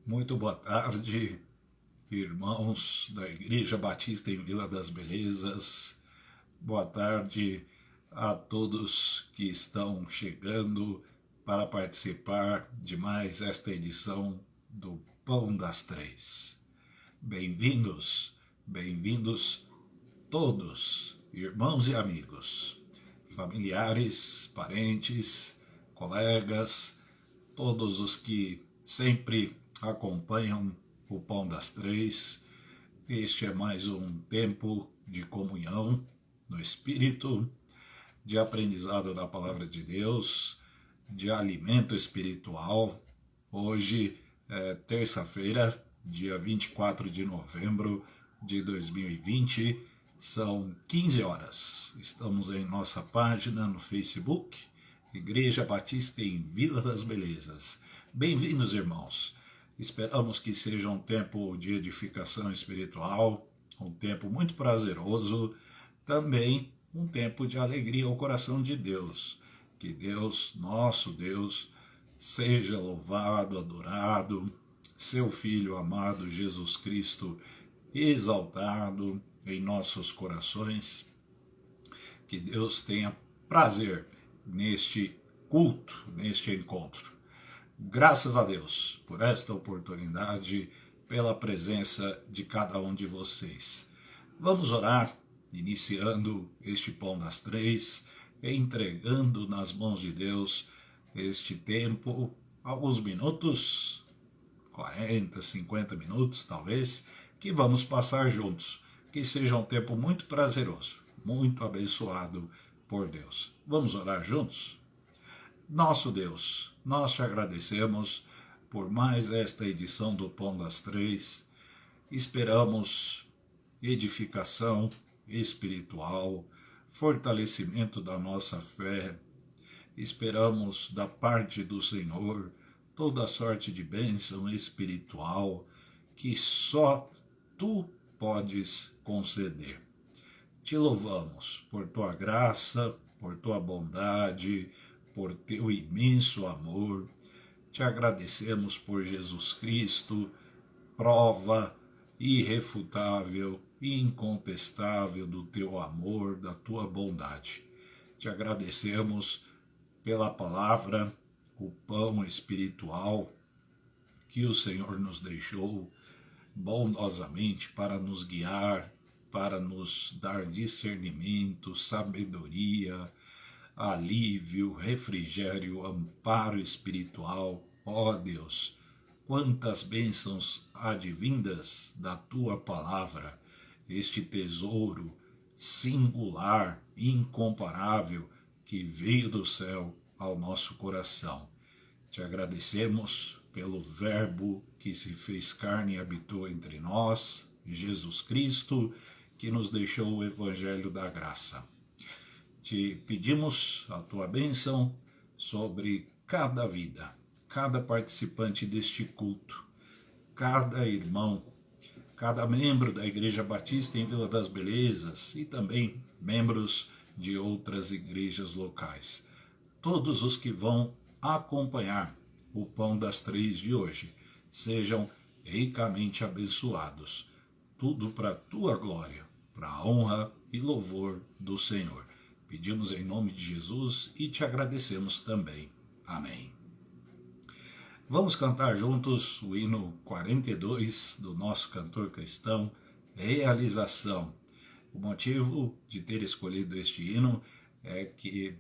Muito boa tarde, irmãos da Igreja Batista em Vila das Belezas. Boa tarde a todos que estão chegando para participar de mais esta edição do Pão das Três. Bem-vindos, bem-vindos todos, irmãos e amigos, familiares, parentes, colegas, todos os que sempre acompanham o Pão das Três. Este é mais um tempo de comunhão no Espírito, de aprendizado da Palavra de Deus, de alimento espiritual. Hoje é terça-feira, dia 24 de novembro de 2020, são 15 horas. Estamos em nossa página no Facebook, Igreja Batista em Vila das Belezas. Bem-vindos, irmãos. Esperamos que seja um tempo de edificação espiritual, um tempo muito prazeroso, também um tempo de alegria ao coração de Deus. Que Deus, nosso Deus, seja louvado, adorado, seu Filho amado Jesus Cristo exaltado em nossos corações. Que Deus tenha prazer neste culto, neste encontro. Graças a Deus por esta oportunidade, pela presença de cada um de vocês. Vamos orar, iniciando este Pão das Três, entregando nas mãos de Deus este tempo, alguns minutos, 40, 50 minutos talvez, que vamos passar juntos. Que seja um tempo muito prazeroso, muito abençoado por Deus. Vamos orar juntos? Nosso Deus, nós te agradecemos por mais esta edição do Pão das Três. Esperamos edificação espiritual, fortalecimento da nossa fé. Esperamos da parte do Senhor toda sorte de bênção espiritual que só tu podes conceder. Te louvamos por tua graça, por tua bondade, por teu imenso amor. Te agradecemos por Jesus Cristo, prova irrefutável e incontestável do teu amor, da tua bondade. Te agradecemos pela palavra, o pão espiritual que o Senhor nos deixou bondosamente para nos guiar, para nos dar discernimento, sabedoria, alívio, refrigério, amparo espiritual. Ó Deus, quantas bênçãos advindas da tua palavra, este tesouro singular, incomparável, que veio do céu ao nosso coração. Te agradecemos pelo Verbo que se fez carne e habitou entre nós, Jesus Cristo, que nos deixou o Evangelho da Graça. Te pedimos a tua bênção sobre cada vida, cada participante deste culto, cada irmão, cada membro da Igreja Batista em Vila das Belezas e também membros de outras igrejas locais. Todos os que vão acompanhar o Pão das Três de hoje sejam ricamente abençoados. Tudo para a tua glória, para a honra e louvor do Senhor. Pedimos em nome de Jesus e te agradecemos também. Amém. Vamos cantar juntos o hino 42 do nosso cantor cristão, Realização. O motivo de ter escolhido este hino é que,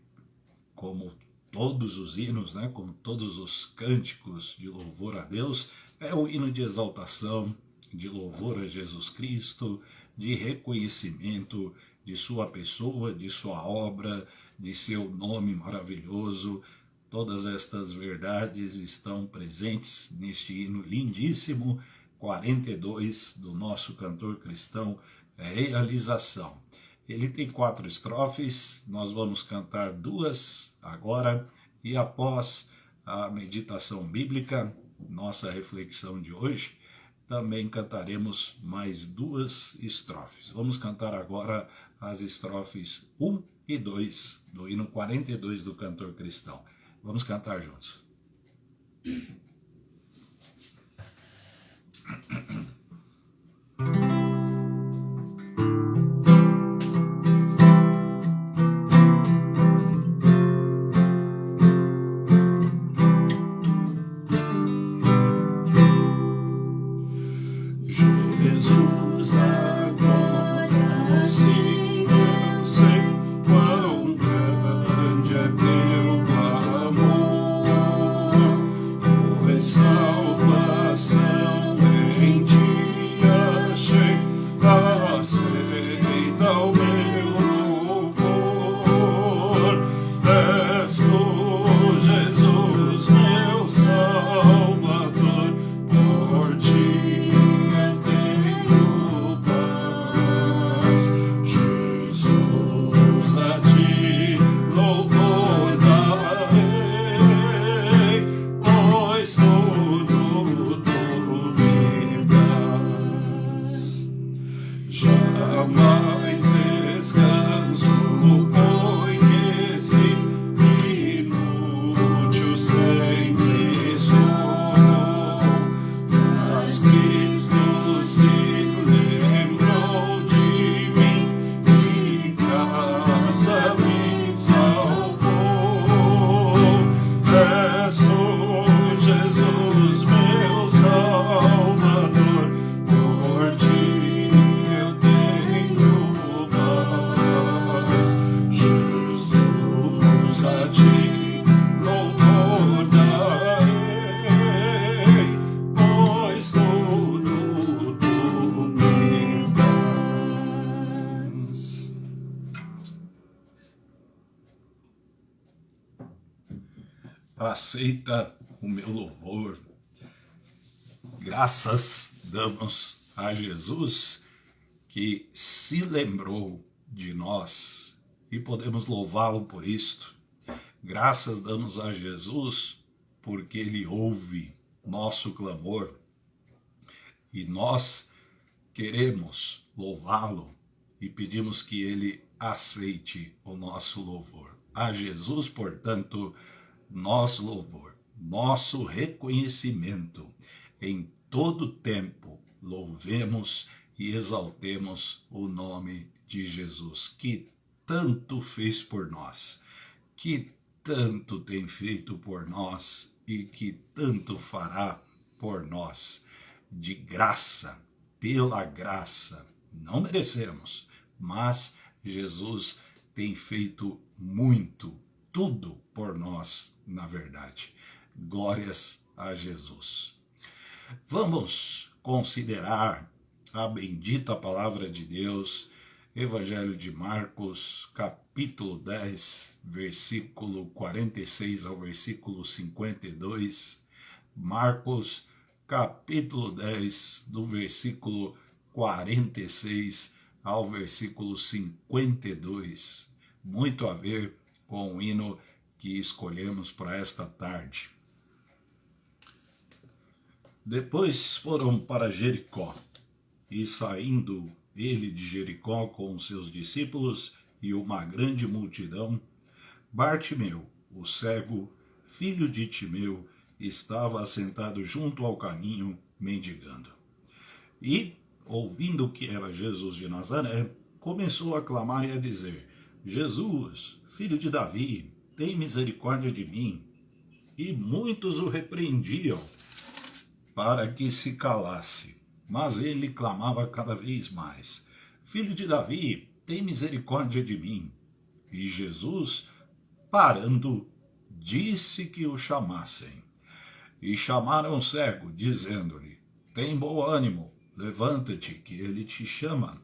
como todos os hinos, como todos os cânticos de louvor a Deus, é um hino de exaltação, de louvor a Jesus Cristo, de reconhecimento de sua pessoa, de sua obra, de seu nome maravilhoso. Todas estas verdades estão presentes neste hino lindíssimo, 42, do nosso cantor cristão, Realização. Ele tem 4 estrofes, nós vamos cantar 2 agora, e após a meditação bíblica, nossa reflexão de hoje, também cantaremos mais 2 estrofes. Vamos cantar agora as estrofes 1 e 2 do hino 42 do cantor cristão. Vamos cantar juntos. aceita o meu louvor. Graças damos a Jesus que se lembrou de nós e podemos louvá-lo por isto. Graças damos a Jesus porque ele ouve nosso clamor e nós queremos louvá-lo e pedimos que ele aceite o nosso louvor. A Jesus, portanto, nosso louvor, nosso reconhecimento. Em todo tempo, louvemos e exaltemos o nome de Jesus, que tanto fez por nós, que tanto tem feito por nós e que tanto fará por nós. De graça, pela graça, não merecemos, mas Jesus tem feito muito, tudo por nós, na verdade. Glórias a Jesus. Vamos considerar a bendita palavra de Deus, Evangelho de Marcos, capítulo 10, versículo 46 ao versículo 52. Marcos, capítulo 10, do versículo 46 ao versículo 52. Muito a ver com o hino que escolhemos para esta tarde. Depois foram para Jericó, e saindo ele de Jericó com os seus discípulos e uma grande multidão, Bartimeu, o cego, filho de Timeu, estava assentado junto ao caminho, mendigando. E, ouvindo que era Jesus de Nazaré, começou a clamar e a dizer: Jesus, filho de Davi, tem misericórdia de mim. E muitos o repreendiam para que se calasse. Mas ele clamava cada vez mais: Filho de Davi, tem misericórdia de mim. E Jesus, parando, disse que o chamassem. E chamaram o cego, dizendo-lhe: Tem bom ânimo, levanta-te, que ele te chama.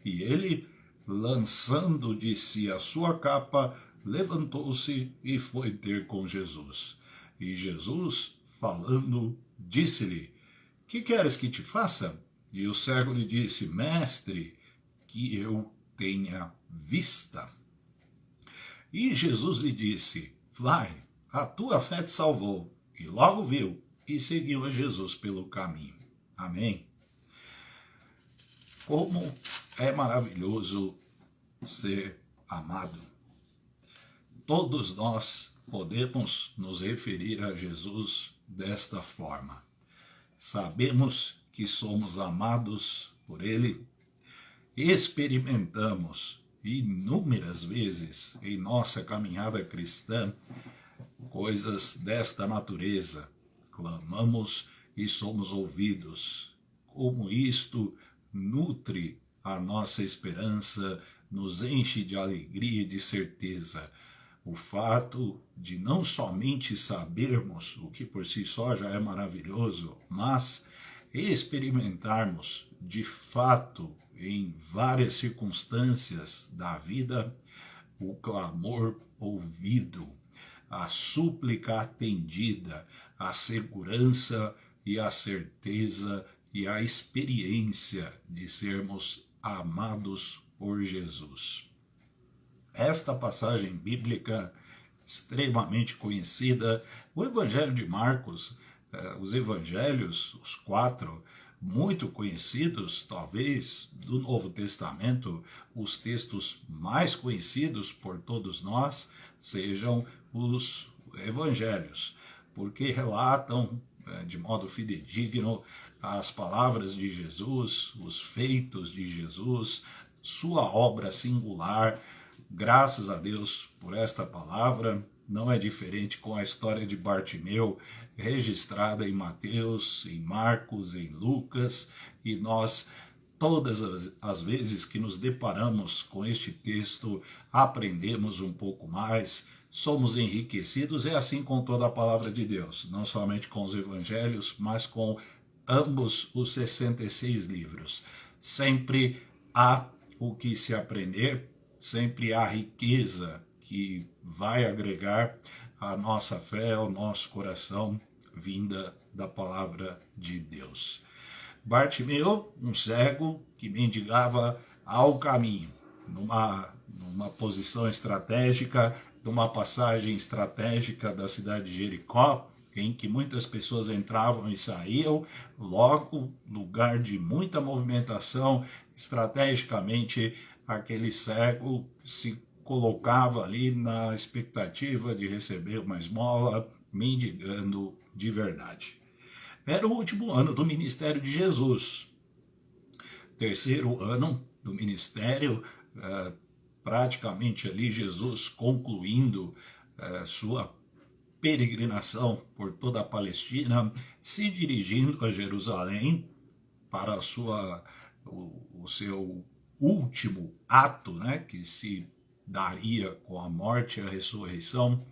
E ele, lançando de si a sua capa, levantou-se e foi ter com Jesus. E Jesus, falando, disse-lhe: Que queres que te faça? E o cego lhe disse: Mestre, que eu tenha vista. E Jesus lhe disse: Vai, a tua fé te salvou. E logo viu e seguiu a Jesus pelo caminho. Amém? Como é maravilhoso ser amado. Todos nós podemos nos referir a Jesus desta forma. Sabemos que somos amados por Ele, experimentamos inúmeras vezes em nossa caminhada cristã coisas desta natureza. Clamamos e somos ouvidos. Como isto nutre a nossa esperança, nos enche de alegria e de certeza. O fato de não somente sabermos, o que por si só já é maravilhoso, mas experimentarmos de fato, em várias circunstâncias da vida, o clamor ouvido, a súplica atendida, a segurança e a certeza e a experiência de sermos amados por Jesus. Esta passagem bíblica extremamente conhecida, o Evangelho de Marcos, os evangelhos, os 4, muito conhecidos, talvez, do Novo Testamento, os textos mais conhecidos por todos nós sejam os evangelhos, porque relatam de modo fidedigno as palavras de Jesus, os feitos de Jesus, sua obra singular. Graças a Deus por esta palavra. Não é diferente com a história de Bartimeu, registrada em Mateus, em Marcos, em Lucas, e nós, todas as vezes que nos deparamos com este texto, aprendemos um pouco mais, somos enriquecidos. É assim com toda a palavra de Deus, não somente com os evangelhos, mas com ambos os 66 livros. Sempre há o que se aprender, sempre há riqueza que vai agregar a nossa fé, o nosso coração, vinda da palavra de Deus. Bartimeu, um cego que mendigava ao caminho, numa posição estratégica, numa passagem estratégica da cidade de Jericó, em que muitas pessoas entravam e saíam, logo lugar de muita movimentação, estrategicamente aquele cego se colocava ali na expectativa de receber uma esmola, mendigando de verdade. Era o último ano do ministério de Jesus, terceiro ano do ministério, praticamente ali Jesus concluindo sua peregrinação por toda a Palestina, se dirigindo a Jerusalém para o seu último ato, né, que se daria com a morte e a ressurreição.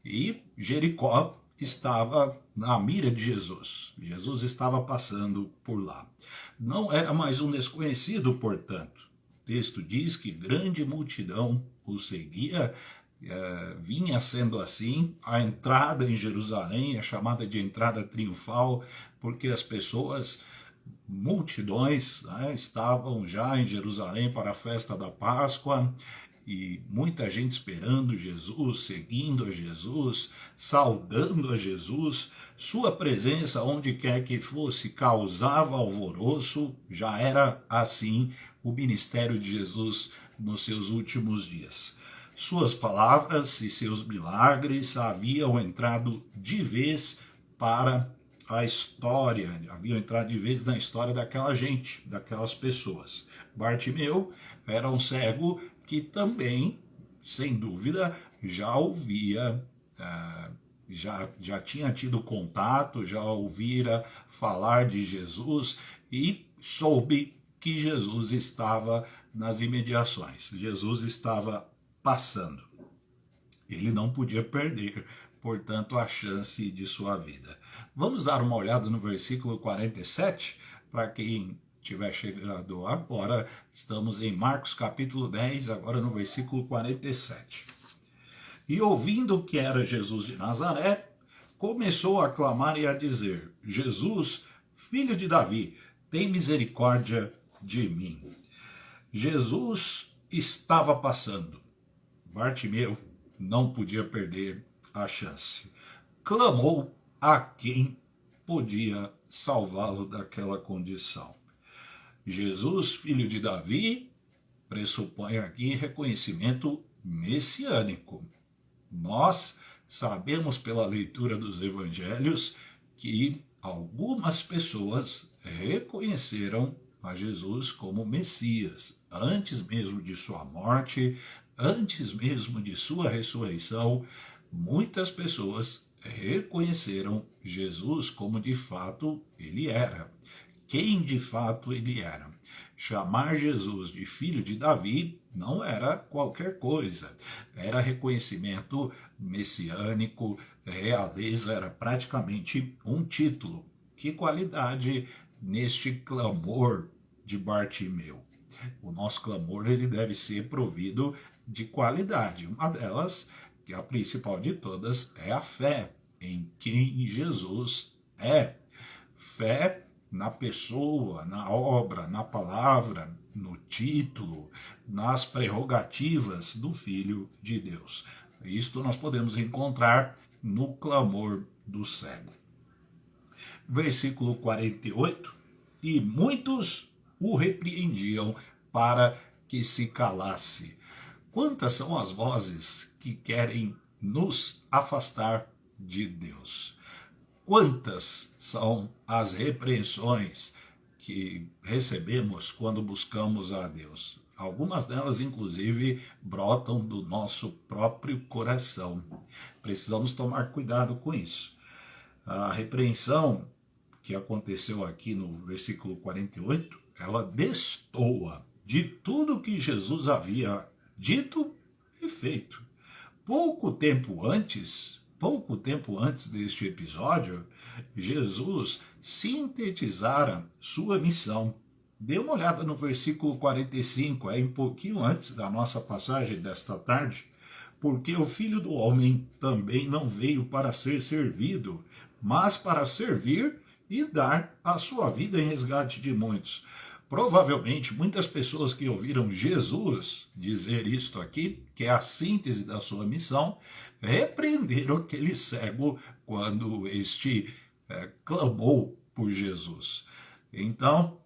E Jericó estava na mira de Jesus. Jesus estava passando por lá. Não era mais um desconhecido, portanto. O texto diz que grande multidão o seguia. Vinha sendo assim, a entrada em Jerusalém é chamada de entrada triunfal, porque as pessoas, multidões, né, estavam já em Jerusalém para a festa da Páscoa, e muita gente esperando Jesus, seguindo a Jesus, saudando a Jesus. Sua presença, onde quer que fosse, causava alvoroço. Já era assim o ministério de Jesus nos seus últimos dias. Suas palavras e seus milagres haviam entrado de vez para a história, haviam entrado de vez na história daquela gente, daquelas pessoas. Bartimeu era um cego que também, sem dúvida, já ouvia, já tinha tido contato, já ouvira falar de Jesus e soube que Jesus estava nas imediações, Jesus estava passando. Ele não podia perder, portanto, a chance de sua vida. Vamos dar uma olhada no versículo 47, para quem tiver chegado agora, estamos em Marcos capítulo 10, agora no versículo 47. E ouvindo que era Jesus de Nazaré, começou a clamar e a dizer: Jesus, filho de Davi, tem misericórdia de mim. Jesus estava passando. Bartimeu não podia perder a chance. Clamou a quem podia salvá-lo daquela condição. Jesus, filho de Davi, pressupõe aqui reconhecimento messiânico. Nós sabemos pela leitura dos evangelhos que algumas pessoas reconheceram a Jesus como Messias, antes mesmo de sua morte, antes mesmo de sua ressurreição. Muitas pessoas reconheceram Jesus como de fato ele era. Quem de fato ele era. Chamar Jesus de filho de Davi não era qualquer coisa. Era reconhecimento messiânico, realeza, era praticamente um título. Que qualidade neste clamor de Bartimeu. O nosso clamor ele deve ser provido de qualidade. Uma delas, que é a principal de todas, é a fé em quem Jesus é. Fé na pessoa, na obra, na palavra, no título, nas prerrogativas do Filho de Deus. Isto nós podemos encontrar no clamor do cego. Versículo 48, e muitos o repreendiam para que se calasse. Quantas são as vozes que querem nos afastar de Deus? Quantas são as repreensões que recebemos quando buscamos a Deus? Algumas delas, inclusive, brotam do nosso próprio coração. Precisamos tomar cuidado com isso. A repreensão que aconteceu aqui no versículo 48, ela destoa de tudo que Jesus havia dito e feito. Pouco tempo antes deste episódio, Jesus sintetizara sua missão. Dê uma olhada no versículo 45, é um pouquinho antes da nossa passagem desta tarde. porque o Filho do Homem também não veio para ser servido, mas para servir e dar a sua vida em resgate de muitos. Provavelmente, muitas pessoas que ouviram Jesus dizer isto aqui, que é a síntese da sua missão, repreenderam aquele cego quando este clamou por Jesus. Então,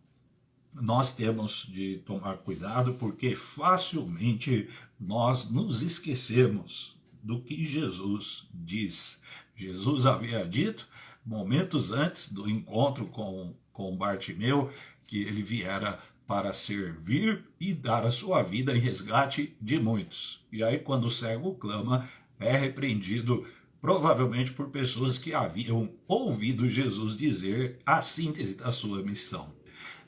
nós temos de tomar cuidado, porque facilmente nós nos esquecemos do que Jesus diz. Jesus havia dito, momentos antes do encontro com Bartimeu, que ele viera para servir e dar a sua vida em resgate de muitos. E aí, quando o cego clama, é repreendido provavelmente por pessoas que haviam ouvido Jesus dizer a síntese da sua missão.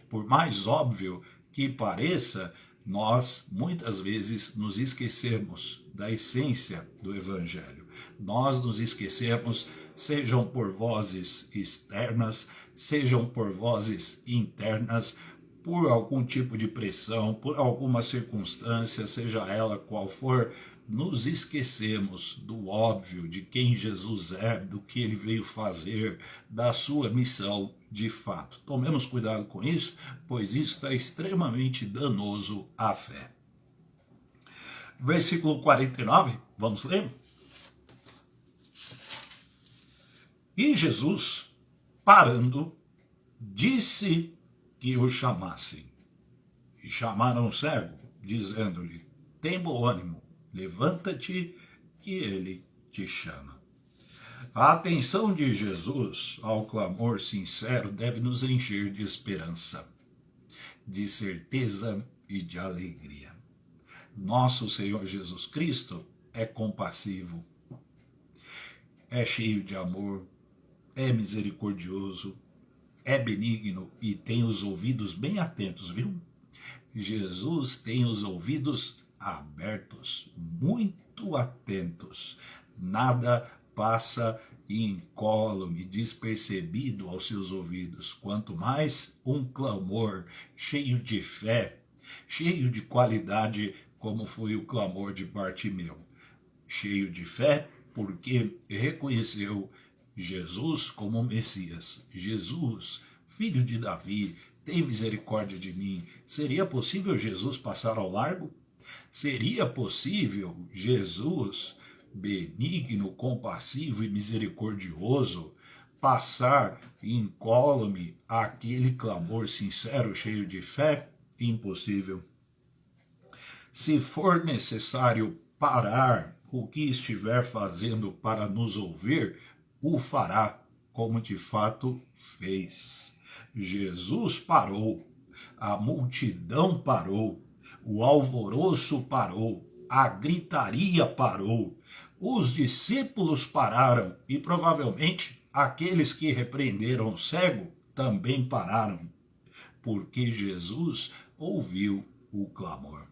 Por mais óbvio que pareça, nós muitas vezes nos esquecemos da essência do Evangelho. Nós nos esquecemos, sejam por vozes externas, sejam por vozes internas, por algum tipo de pressão, por alguma circunstância, seja ela qual for, nos esquecemos do óbvio, de quem Jesus é, do que ele veio fazer, da sua missão de fato. Tomemos cuidado com isso, pois isso é extremamente danoso à fé. Versículo 49, vamos ler? E Jesus, parando, disse que o chamassem. E chamaram o cego, dizendo-lhe: tem bom ânimo, levanta-te, que ele te chama. A atenção de Jesus ao clamor sincero deve nos encher de esperança, de certeza e de alegria. Nosso Senhor Jesus Cristo é compassivo, é cheio de amor, é misericordioso, é benigno e tem os ouvidos bem atentos, viu? Jesus tem os ouvidos abertos, muito atentos. Nada passa incólume, despercebido aos seus ouvidos. Quanto mais um clamor cheio de fé, cheio de qualidade, como foi o clamor de Bartimeu. Cheio de fé, porque reconheceu Jesus como Messias. Jesus, filho de Davi, tem misericórdia de mim. Seria possível Jesus passar ao largo? Seria possível Jesus, benigno, compassivo e misericordioso, passar incólume aquele clamor sincero, cheio de fé? Impossível. Se for necessário parar o que estiver fazendo para nos ouvir, o fará, como de fato fez. Jesus parou, a multidão parou, o alvoroço parou, a gritaria parou, os discípulos pararam e provavelmente aqueles que repreenderam o cego também pararam, porque Jesus ouviu o clamor.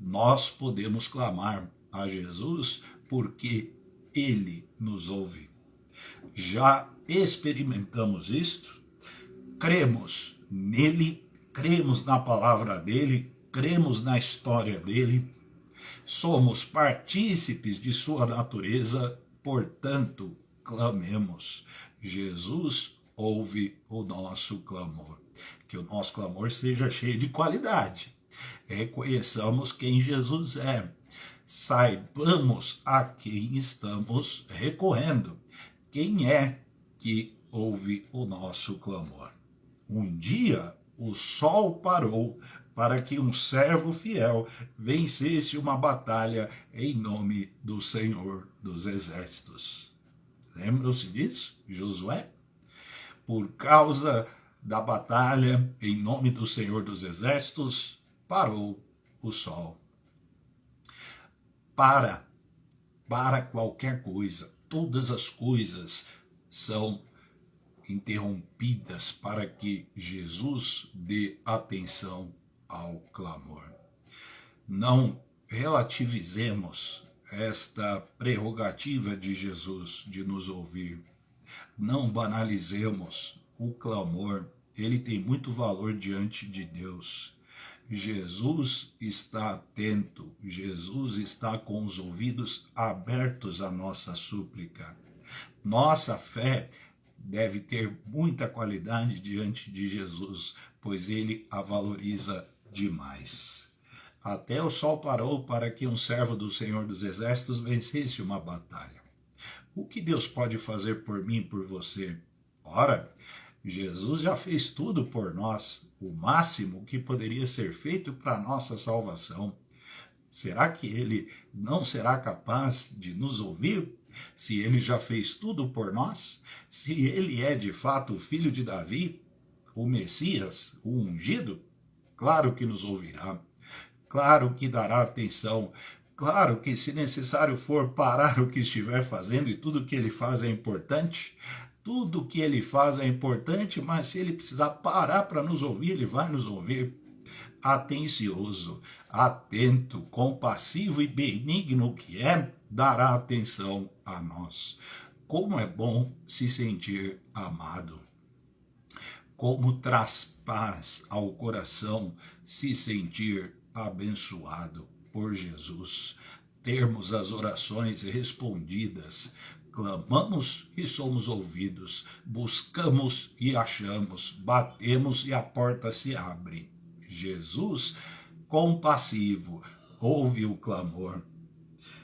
Nós podemos clamar a Jesus porque ele nos ouve. Já experimentamos isto, cremos nele, cremos na palavra dele, cremos na história dele, somos partícipes de sua natureza, portanto, clamemos. Jesus ouve o nosso clamor. Que o nosso clamor seja cheio de qualidade. Reconheçamos quem Jesus é. Saibamos a quem estamos recorrendo. Quem é que ouve o nosso clamor? Um dia o sol parou para que um servo fiel vencesse uma batalha em nome do Senhor dos Exércitos. Lembram-se disso? Josué? Por causa da batalha em nome do Senhor dos Exércitos, parou o sol. Para qualquer coisa. Todas as coisas são interrompidas para que Jesus dê atenção ao clamor. Não relativizemos esta prerrogativa de Jesus de nos ouvir. Não banalizemos o clamor. Ele tem muito valor diante de Deus. Jesus está atento, Jesus está com os ouvidos abertos à nossa súplica. Nossa fé deve ter muita qualidade diante de Jesus, pois ele a valoriza demais. Até o sol parou para que um servo do Senhor dos Exércitos vencesse uma batalha. O que Deus pode fazer por mim e por você? Ora, Jesus já fez tudo por nós, o máximo que poderia ser feito para a nossa salvação. Será que ele não será capaz de nos ouvir? Se ele já fez tudo por nós? Se ele é de fato o filho de Davi, o Messias, o ungido? Claro que nos ouvirá. Claro que dará atenção. Claro que, se necessário for, parar o que estiver fazendo, e tudo que ele faz é importante. Tudo que ele faz é importante, mas se ele precisar parar para nos ouvir, ele vai nos ouvir. Atencioso, atento, compassivo e benigno que é, dará atenção a nós. Como é bom se sentir amado. Como traz paz ao coração se sentir abençoado por Jesus. Termos as orações respondidas. Clamamos e somos ouvidos. Buscamos e achamos. Batemos e a porta se abre. Jesus, compassivo, ouve o clamor.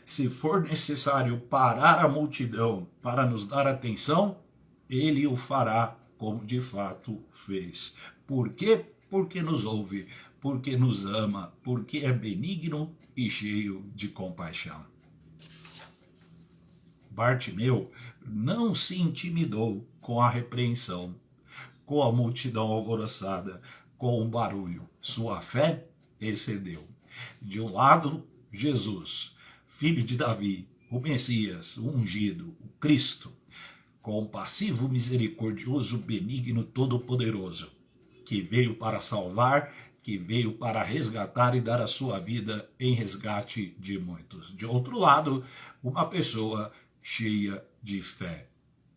Se for necessário parar a multidão para nos dar atenção, ele o fará, como de fato fez. Por quê? Porque nos ouve, porque nos ama, porque é benigno e cheio de compaixão. Bartimeu não se intimidou com a repreensão, com a multidão alvoroçada, com o barulho. Sua fé excedeu. De um lado, Jesus, filho de Davi, o Messias, o ungido, o Cristo, compassivo, misericordioso, benigno, todo-poderoso, que veio para salvar, que veio para resgatar e dar a sua vida em resgate de muitos. De outro lado, uma pessoa cheia de fé.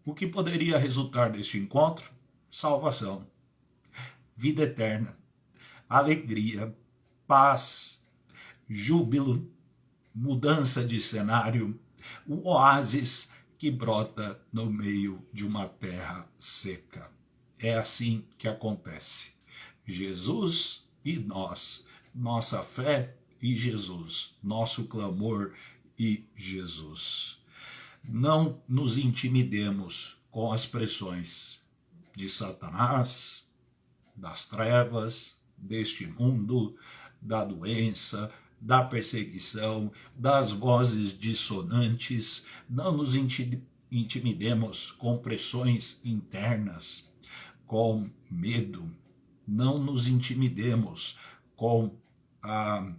O que poderia resultar deste encontro? Salvação, vida eterna, alegria, paz, júbilo, mudança de cenário, um oásis que brota no meio de uma terra seca. É assim que acontece. Jesus e nós, nossa fé e Jesus, nosso clamor e Jesus. Não nos intimidemos com as pressões de Satanás, das trevas, deste mundo, da doença, da perseguição, das vozes dissonantes. Não nos intimidemos com pressões internas, com medo. Não nos intimidemos com a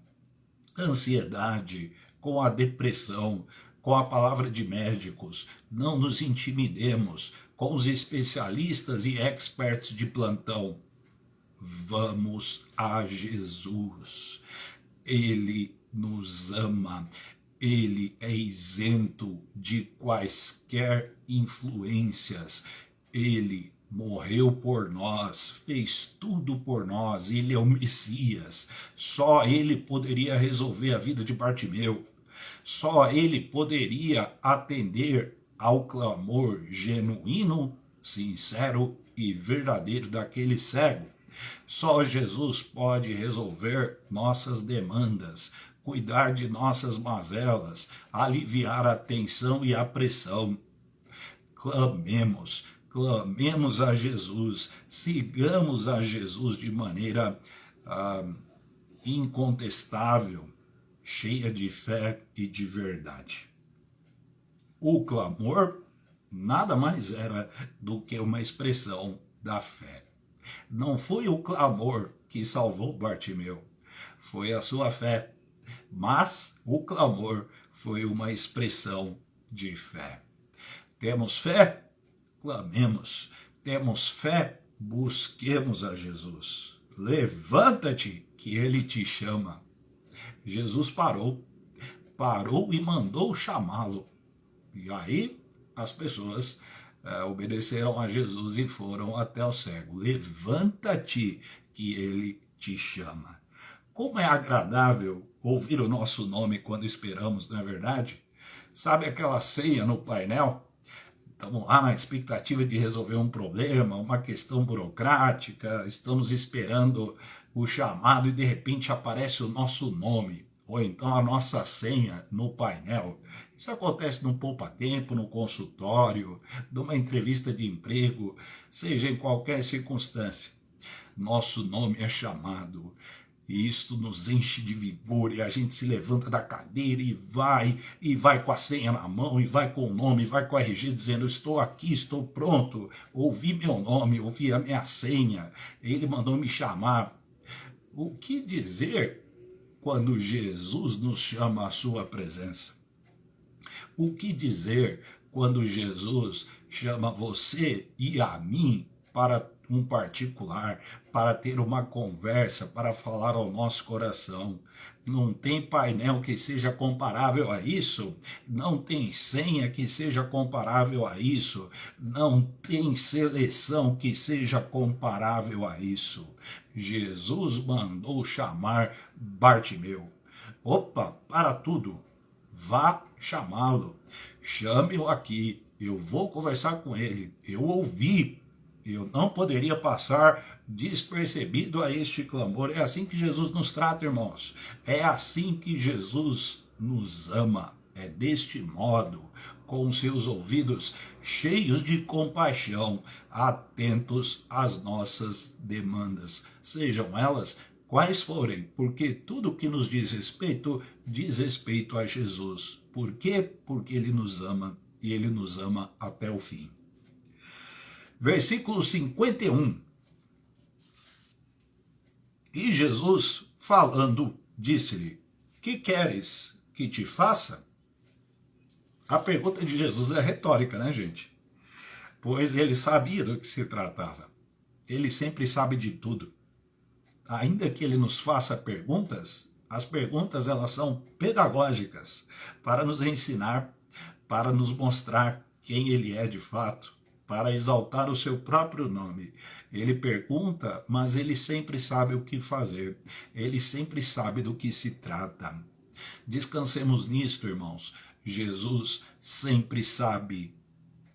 ansiedade, com a depressão, com a palavra de médicos. Não nos intimidemos com os especialistas e experts de plantão. Vamos a Jesus. Ele nos ama. Ele é isento de quaisquer influências. Ele morreu por nós, fez tudo por nós. Ele é o Messias. Só ele poderia resolver a vida de Bartimeu. Só ele poderia atender ao clamor genuíno, sincero e verdadeiro daquele cego. Só Jesus pode resolver nossas demandas, cuidar de nossas mazelas, aliviar a tensão e a pressão. Clamemos a Jesus, sigamos a Jesus de maneira incontestável, cheia de fé e de verdade. O clamor nada mais era do que uma expressão da fé. Não foi o clamor que salvou Bartimeu, foi a sua fé. Mas o clamor foi uma expressão de fé. Temos fé? Clamemos. Temos fé? Busquemos a Jesus. Levanta-te, que ele te chama. Jesus parou e mandou chamá-lo. E aí as pessoas obedeceram a Jesus e foram até o cego. Levanta-te, que ele te chama. Como é agradável ouvir o nosso nome quando esperamos, não é verdade? Sabe aquela ceia no painel? Estamos lá na expectativa de resolver um problema, uma questão burocrática, estamos esperando o chamado e de repente aparece o nosso nome, ou então a nossa senha no painel. Isso acontece no poupa-tempo, no consultório, numa entrevista de emprego, seja em qualquer circunstância. Nosso nome é chamado. E isto nos enche de vigor e a gente se levanta da cadeira e vai com a senha na mão, e vai com o nome, e vai com o RG dizendo: estou aqui, estou pronto, ouvi meu nome, ouvi a minha senha, ele mandou me chamar. O que dizer quando Jesus nos chama à sua presença? O que dizer quando Jesus chama você e a mim para um particular, para ter uma conversa, para falar ao nosso coração? Não tem painel que seja comparável a isso, não tem senha que seja comparável a isso, não tem seleção que seja comparável a isso. Jesus mandou chamar Bartimeu. Opa, para tudo, vá chamá-lo, chame-o aqui, eu vou conversar com ele, eu ouvi, eu não poderia passar despercebido a este clamor. É assim que Jesus nos trata, irmãos, é assim que Jesus nos ama, é deste modo, com seus ouvidos cheios de compaixão, atentos às nossas demandas, sejam elas quais forem, porque tudo que nos diz respeito a Jesus. Por quê? Porque ele nos ama e ele nos ama até o fim. Versículo 51. E Jesus, falando, disse-lhe: que queres que te faça? A pergunta de Jesus é retórica, né, gente? Pois ele sabia do que se tratava. Ele sempre sabe de tudo. Ainda que ele nos faça perguntas, as perguntas elas são pedagógicas para nos ensinar, para nos mostrar quem ele é de fato, para exaltar o seu próprio nome. Ele pergunta, mas ele sempre sabe o que fazer. Ele sempre sabe do que se trata. Descansemos nisto, irmãos. Jesus sempre sabe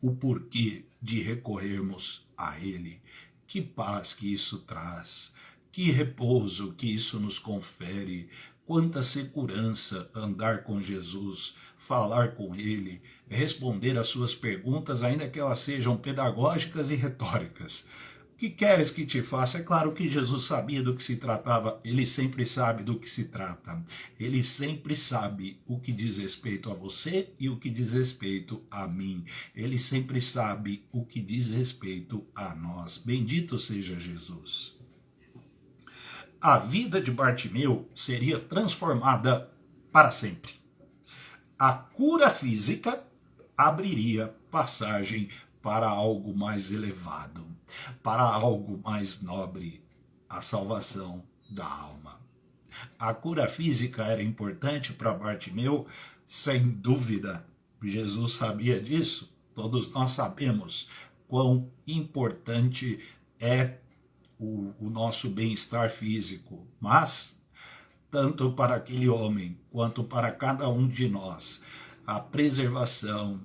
o porquê de recorrermos a ele. Que paz que isso traz. Que repouso que isso nos confere. Quanta segurança andar com Jesus, falar com ele, responder às suas perguntas, ainda que elas sejam pedagógicas e retóricas. O que queres que te faça? É claro que Jesus sabia do que se tratava, ele sempre sabe do que se trata. Ele sempre sabe o que diz respeito a você e o que diz respeito a mim. Ele sempre sabe o que diz respeito a nós. Bendito seja Jesus. A vida de Bartimeu seria transformada para sempre. A cura física abriria passagem para algo mais elevado, para algo mais nobre, a salvação da alma. A cura física era importante para Bartimeu, sem dúvida. Jesus sabia disso, todos nós sabemos quão importante é o nosso bem-estar físico, mas tanto para aquele homem quanto para cada um de nós, a preservação,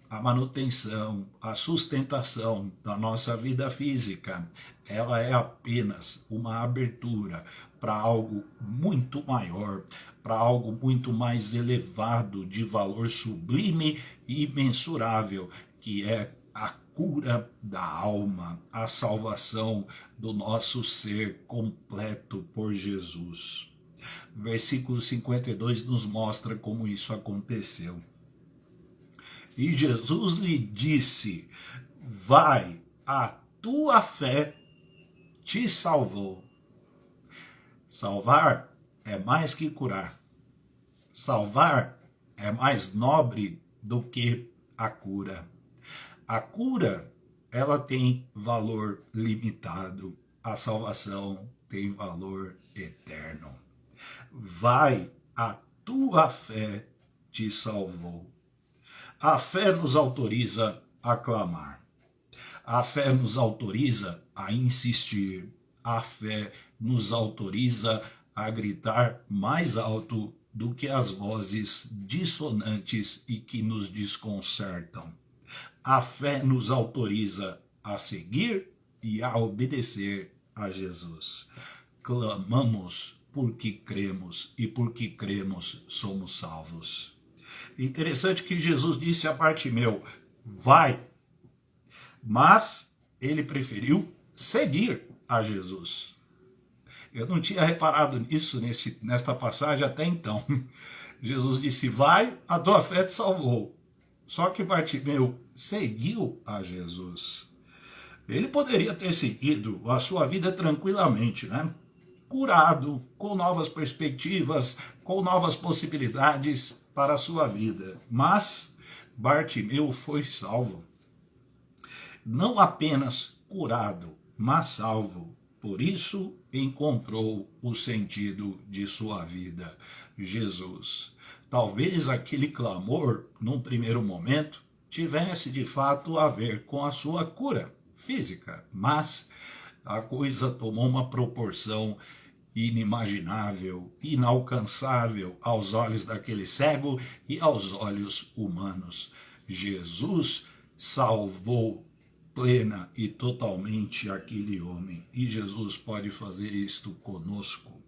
a manutenção, a sustentação da nossa vida física, ela é apenas uma abertura para algo muito maior, para algo muito mais elevado, de valor sublime e imensurável, que é a cura da alma, a salvação do nosso ser completo por Jesus. Versículo 52 nos mostra como isso aconteceu. E Jesus lhe disse: vai, a tua fé te salvou. Salvar é mais que curar. Salvar é mais nobre do que a cura. A cura, ela tem valor limitado. A salvação tem valor eterno. Vai, a tua fé te salvou. A fé nos autoriza a clamar. A fé nos autoriza a insistir. A fé nos autoriza a gritar mais alto do que as vozes dissonantes e que nos desconcertam. A fé nos autoriza a seguir e a obedecer a Jesus. Clamamos porque cremos, e porque cremos somos salvos. Interessante que Jesus disse a Bartimeu, vai, mas ele preferiu seguir a Jesus. Eu não tinha reparado nisso nesta passagem até então. Jesus disse, vai, a tua fé te salvou. Só que Bartimeu seguiu a Jesus. Ele poderia ter seguido a sua vida tranquilamente, né? Curado, com novas perspectivas, com novas possibilidades para a sua vida. Mas Bartimeu foi salvo. Não apenas curado, mas salvo. Por isso encontrou o sentido de sua vida, Jesus. Talvez aquele clamor, num primeiro momento, tivesse de fato a ver com a sua cura física, mas a coisa tomou uma proporção inimaginável, inalcançável aos olhos daquele cego e aos olhos humanos. Jesus salvou plena e totalmente aquele homem, e Jesus pode fazer isto conosco.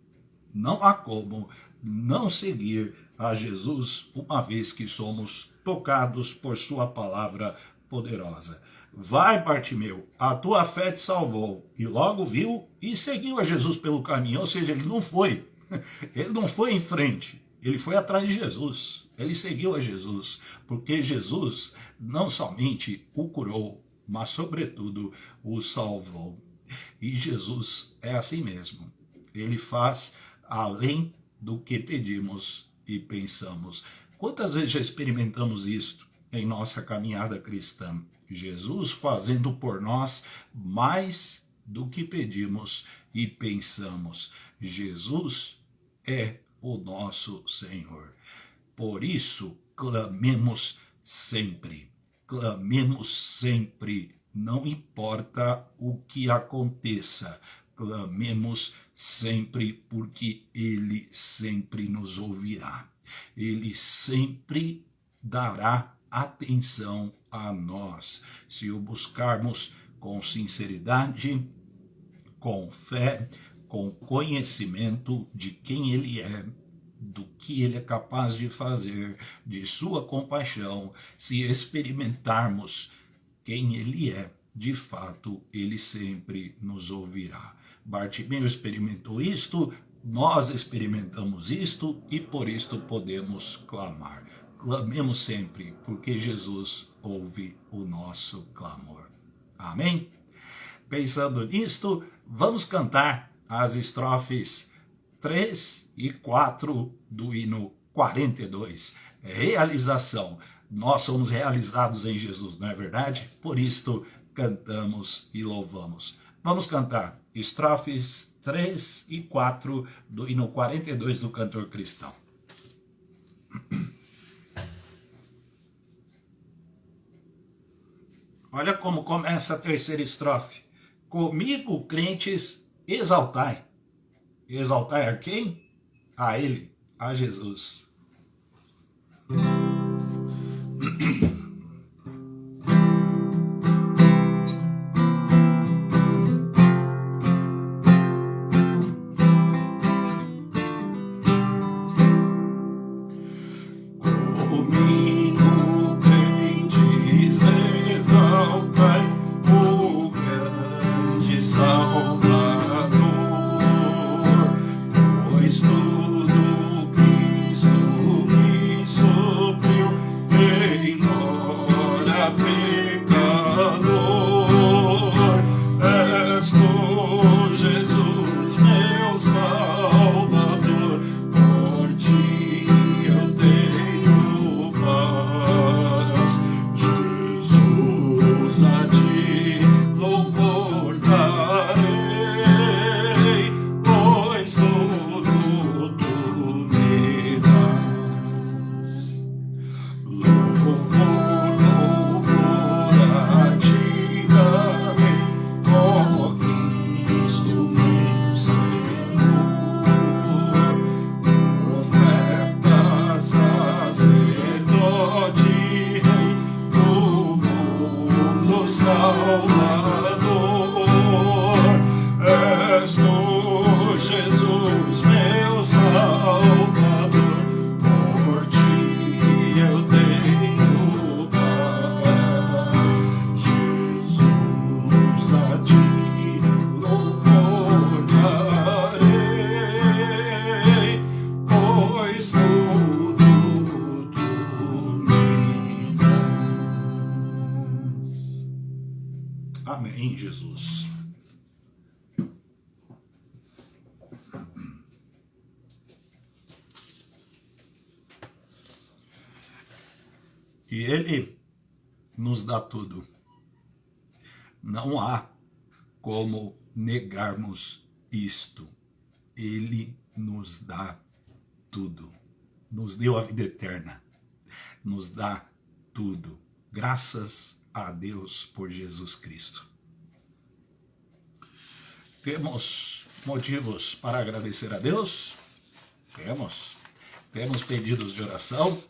Não há como não seguir a Jesus, uma vez que somos tocados por sua palavra poderosa. Vai, Bartimeu, a tua fé te salvou. E logo viu e seguiu a Jesus pelo caminho. Ou seja, ele não foi em frente, ele foi atrás de Jesus. Ele seguiu a Jesus, porque Jesus não somente o curou, mas sobretudo o salvou. E Jesus é assim mesmo. Ele faz além do que pedimos e pensamos. Quantas vezes já experimentamos isto em nossa caminhada cristã? Jesus fazendo por nós mais do que pedimos e pensamos. Jesus é o nosso Senhor. Por isso, clamemos sempre. Clamemos sempre, não importa o que aconteça. Clamemos sempre, porque Ele sempre nos ouvirá. Ele sempre dará atenção a nós, se o buscarmos com sinceridade, com fé, com conhecimento de quem Ele é, do que Ele é capaz de fazer, de sua compaixão. Se experimentarmos quem Ele é, de fato, Ele sempre nos ouvirá. Bartimeu experimentou isto, nós experimentamos isto, e por isto podemos clamar. Clamemos sempre, porque Jesus ouve o nosso clamor. Amém? Pensando nisto, vamos cantar as estrofes 3 e 4 do hino 42. Realização. Nós somos realizados em Jesus, não é verdade? Por isto, cantamos e louvamos. Vamos cantar estrofes 3 e 4 do hino 42 do cantor cristão. Olha como começa a terceira estrofe. Comigo, crentes, exaltai. Exaltai a quem? A Ele, a Jesus. Pois tudo Cristo Amém, Jesus. E Ele nos dá tudo. Não há como negarmos isto. Ele nos dá tudo. Nos deu a vida eterna. Nos dá tudo. Graças a Deus por Jesus Cristo. Temos motivos para agradecer a Deus? Temos. Temos pedidos de oração?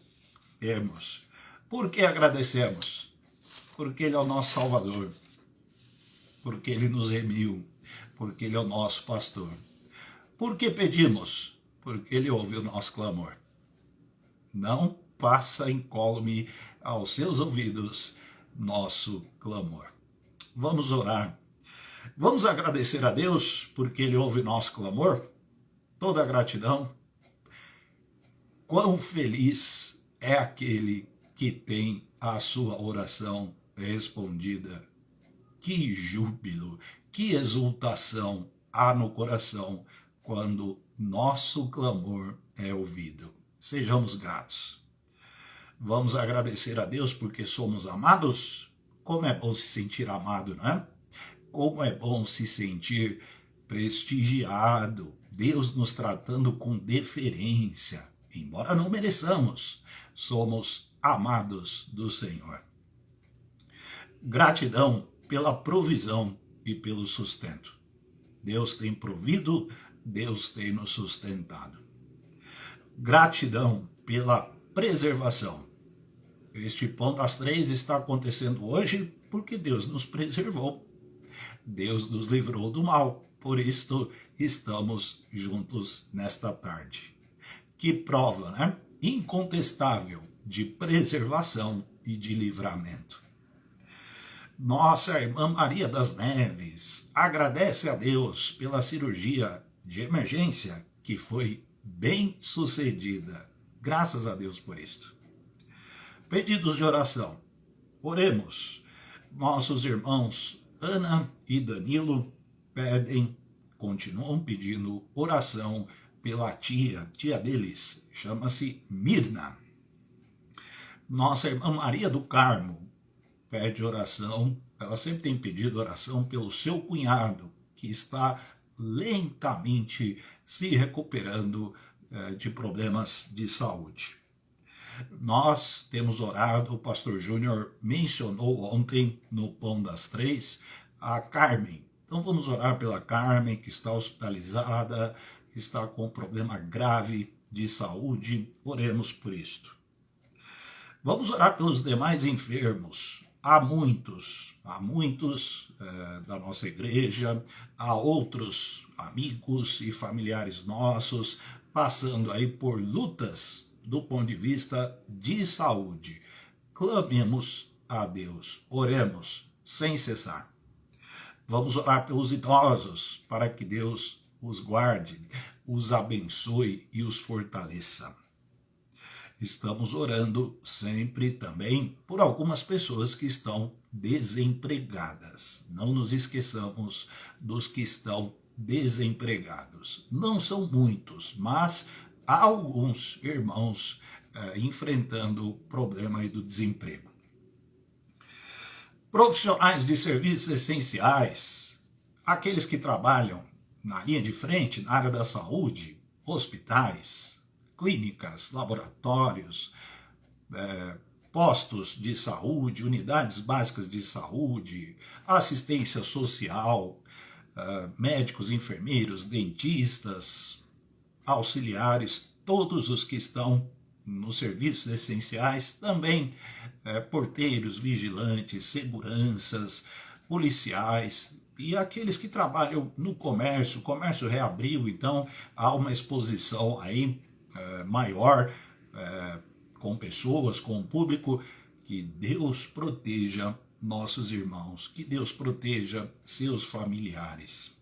Temos. Por que agradecemos? Porque Ele é o nosso Salvador. Porque Ele nos remiu. Porque Ele é o nosso pastor. Por que pedimos? Porque Ele ouve o nosso clamor. Não passa incólume aos seus ouvidos nosso clamor. Vamos orar. Vamos agradecer a Deus porque Ele ouve nosso clamor. Toda a gratidão. Quão feliz é aquele que tem a sua oração respondida. Que júbilo, que exultação há no coração quando nosso clamor é ouvido. Sejamos gratos. Vamos agradecer a Deus porque somos amados. Como é bom se sentir amado, não é? Como é bom se sentir prestigiado. Deus nos tratando com deferência. Embora não mereçamos, somos amados do Senhor. Gratidão pela provisão e pelo sustento. Deus tem provido, Deus tem nos sustentado. Gratidão pela preservação. Este Pão das Três está acontecendo hoje porque Deus nos preservou. Deus nos livrou do mal. Por isto estamos juntos nesta tarde. Que prova, né? Incontestável de preservação e de livramento. Nossa irmã Maria das Neves agradece a Deus pela cirurgia de emergência que foi bem sucedida. Graças a Deus por isto. Pedidos de oração. Oremos. Nossos irmãos Ana e Danilo continuam pedindo oração pela tia deles, chama-se Mirna. Nossa irmã Maria do Carmo pede oração, ela sempre tem pedido oração pelo seu cunhado, que está lentamente se recuperando de problemas de saúde. Nós temos orado, o pastor Júnior mencionou ontem no Pão das Três, a Carmen. Então vamos orar pela Carmen, que está hospitalizada, está com um problema grave de saúde. Oremos por isto. Vamos orar pelos demais enfermos. Há muitos da nossa igreja, há outros amigos e familiares nossos passando aí por lutas do ponto de vista de saúde. Clamemos a Deus, oremos sem cessar. Vamos orar pelos idosos para que Deus os guarde, os abençoe e os fortaleça. Estamos orando sempre também por algumas pessoas que estão desempregadas. Não nos esqueçamos dos que estão desempregados. Não são muitos, mas há alguns irmãos enfrentando o problema aí do desemprego. Profissionais de serviços essenciais, aqueles que trabalham na linha de frente, na área da saúde, hospitais, clínicas, laboratórios, postos de saúde, unidades básicas de saúde, assistência social, médicos, enfermeiros, dentistas, auxiliares, todos os que estão nos serviços essenciais, também porteiros, vigilantes, seguranças, policiais e aqueles que trabalham no comércio. O comércio reabriu, então há uma exposição aí maior com pessoas, com o público. Que Deus proteja nossos irmãos, que Deus proteja seus familiares.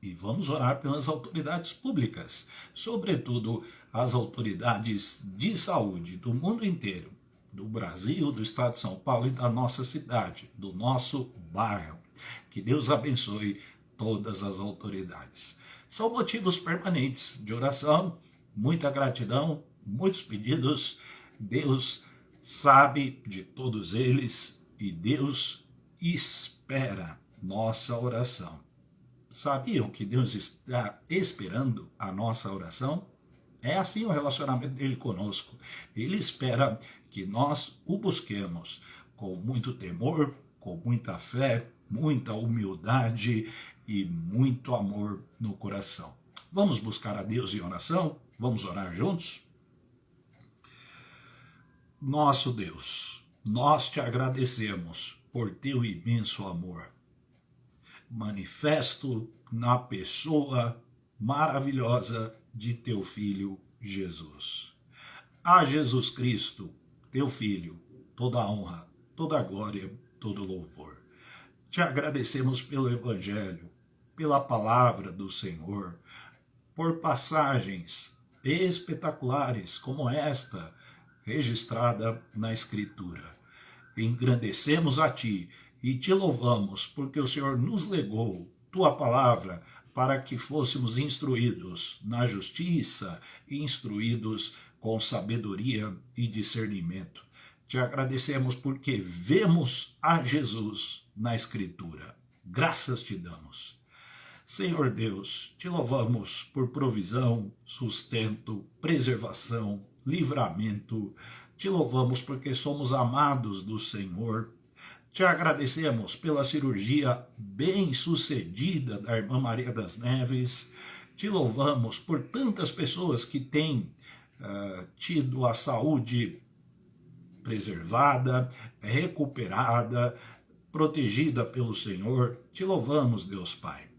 E vamos orar pelas autoridades públicas, sobretudo as autoridades de saúde do mundo inteiro, do Brasil, do estado de São Paulo e da nossa cidade, do nosso bairro. Que Deus abençoe todas as autoridades. São motivos permanentes de oração, muita gratidão, muitos pedidos. Deus sabe de todos eles e Deus espera nossa oração. Sabiam que Deus está esperando a nossa oração? É assim o relacionamento dele conosco. Ele espera que nós o busquemos com muito temor, com muita fé, muita humildade e muito amor no coração. Vamos buscar a Deus em oração? Vamos orar juntos? Nosso Deus, nós te agradecemos por teu imenso amor, manifesto na pessoa maravilhosa de teu Filho Jesus. A Jesus Cristo, teu Filho, toda a honra, toda a glória, todo o louvor. Te agradecemos pelo Evangelho, pela palavra do Senhor, por passagens espetaculares como esta, registrada na Escritura. Engrandecemos a Ti e Te louvamos, porque o Senhor nos legou Tua palavra para que fôssemos instruídos na justiça e instruídos com sabedoria e discernimento. Te agradecemos porque vemos a Jesus na Escritura. Graças te damos. Senhor Deus, te louvamos por provisão, sustento, preservação, livramento. Te louvamos porque somos amados do Senhor. Te agradecemos pela cirurgia bem-sucedida da irmã Maria das Neves. Te louvamos por tantas pessoas que têm tido a saúde preservada, recuperada, protegida pelo Senhor. Te louvamos, Deus Pai.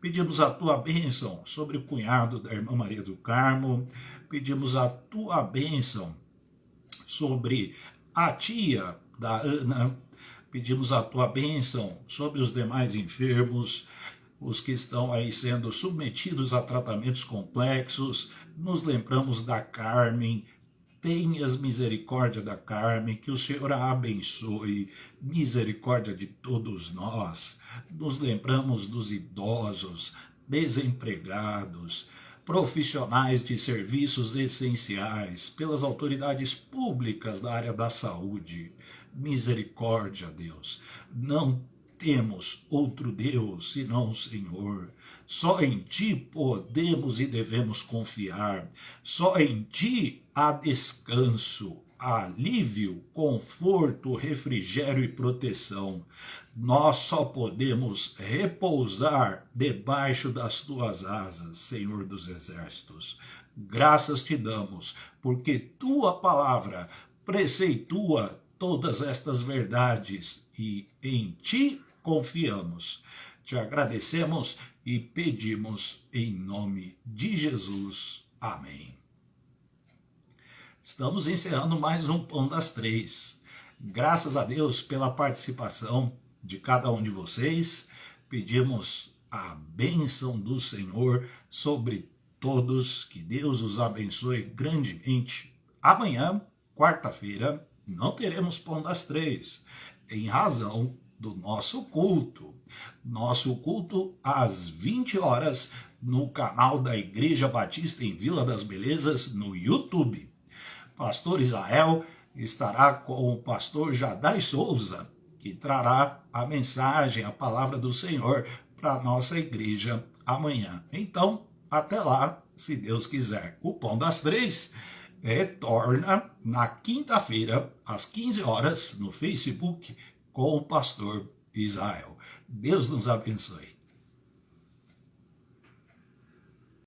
Pedimos a tua bênção sobre o cunhado da irmã Maria do Carmo. Pedimos a tua bênção sobre a tia da Ana. Pedimos a tua bênção sobre os demais enfermos, os que estão aí sendo submetidos a tratamentos complexos. Nos lembramos da Carmen. Tenhas misericórdia da Carmen, que o Senhor a abençoe, misericórdia de todos nós. Nos lembramos dos idosos, desempregados, profissionais de serviços essenciais, pelas autoridades públicas da área da saúde. Misericórdia, Deus. Não temos outro Deus senão o Senhor. Só em Ti podemos e devemos confiar. Só em Ti há descanso, alívio, conforto, refrigério e proteção. Nós só podemos repousar debaixo das Tuas asas, Senhor dos Exércitos. Graças te damos, porque Tua palavra preceitua todas estas verdades e em Ti confiamos. Te agradecemos e pedimos em nome de Jesus. Amém. Estamos encerrando mais um Pão das Três. Graças a Deus pela participação de cada um de vocês. Pedimos a bênção do Senhor sobre todos. Que Deus os abençoe grandemente. Amanhã, quarta-feira, não teremos Pão das Três, em razão do nosso culto. Nosso culto às 20 horas no canal da Igreja Batista em Vila das Belezas no YouTube. Pastor Israel estará com o pastor Jadai Souza, que trará a mensagem, a palavra do Senhor para a nossa igreja amanhã. Então, até lá, se Deus quiser. O Pão das Três retorna na quinta-feira, às 15 horas, no Facebook, com o pastor Israel. Deus nos abençoe.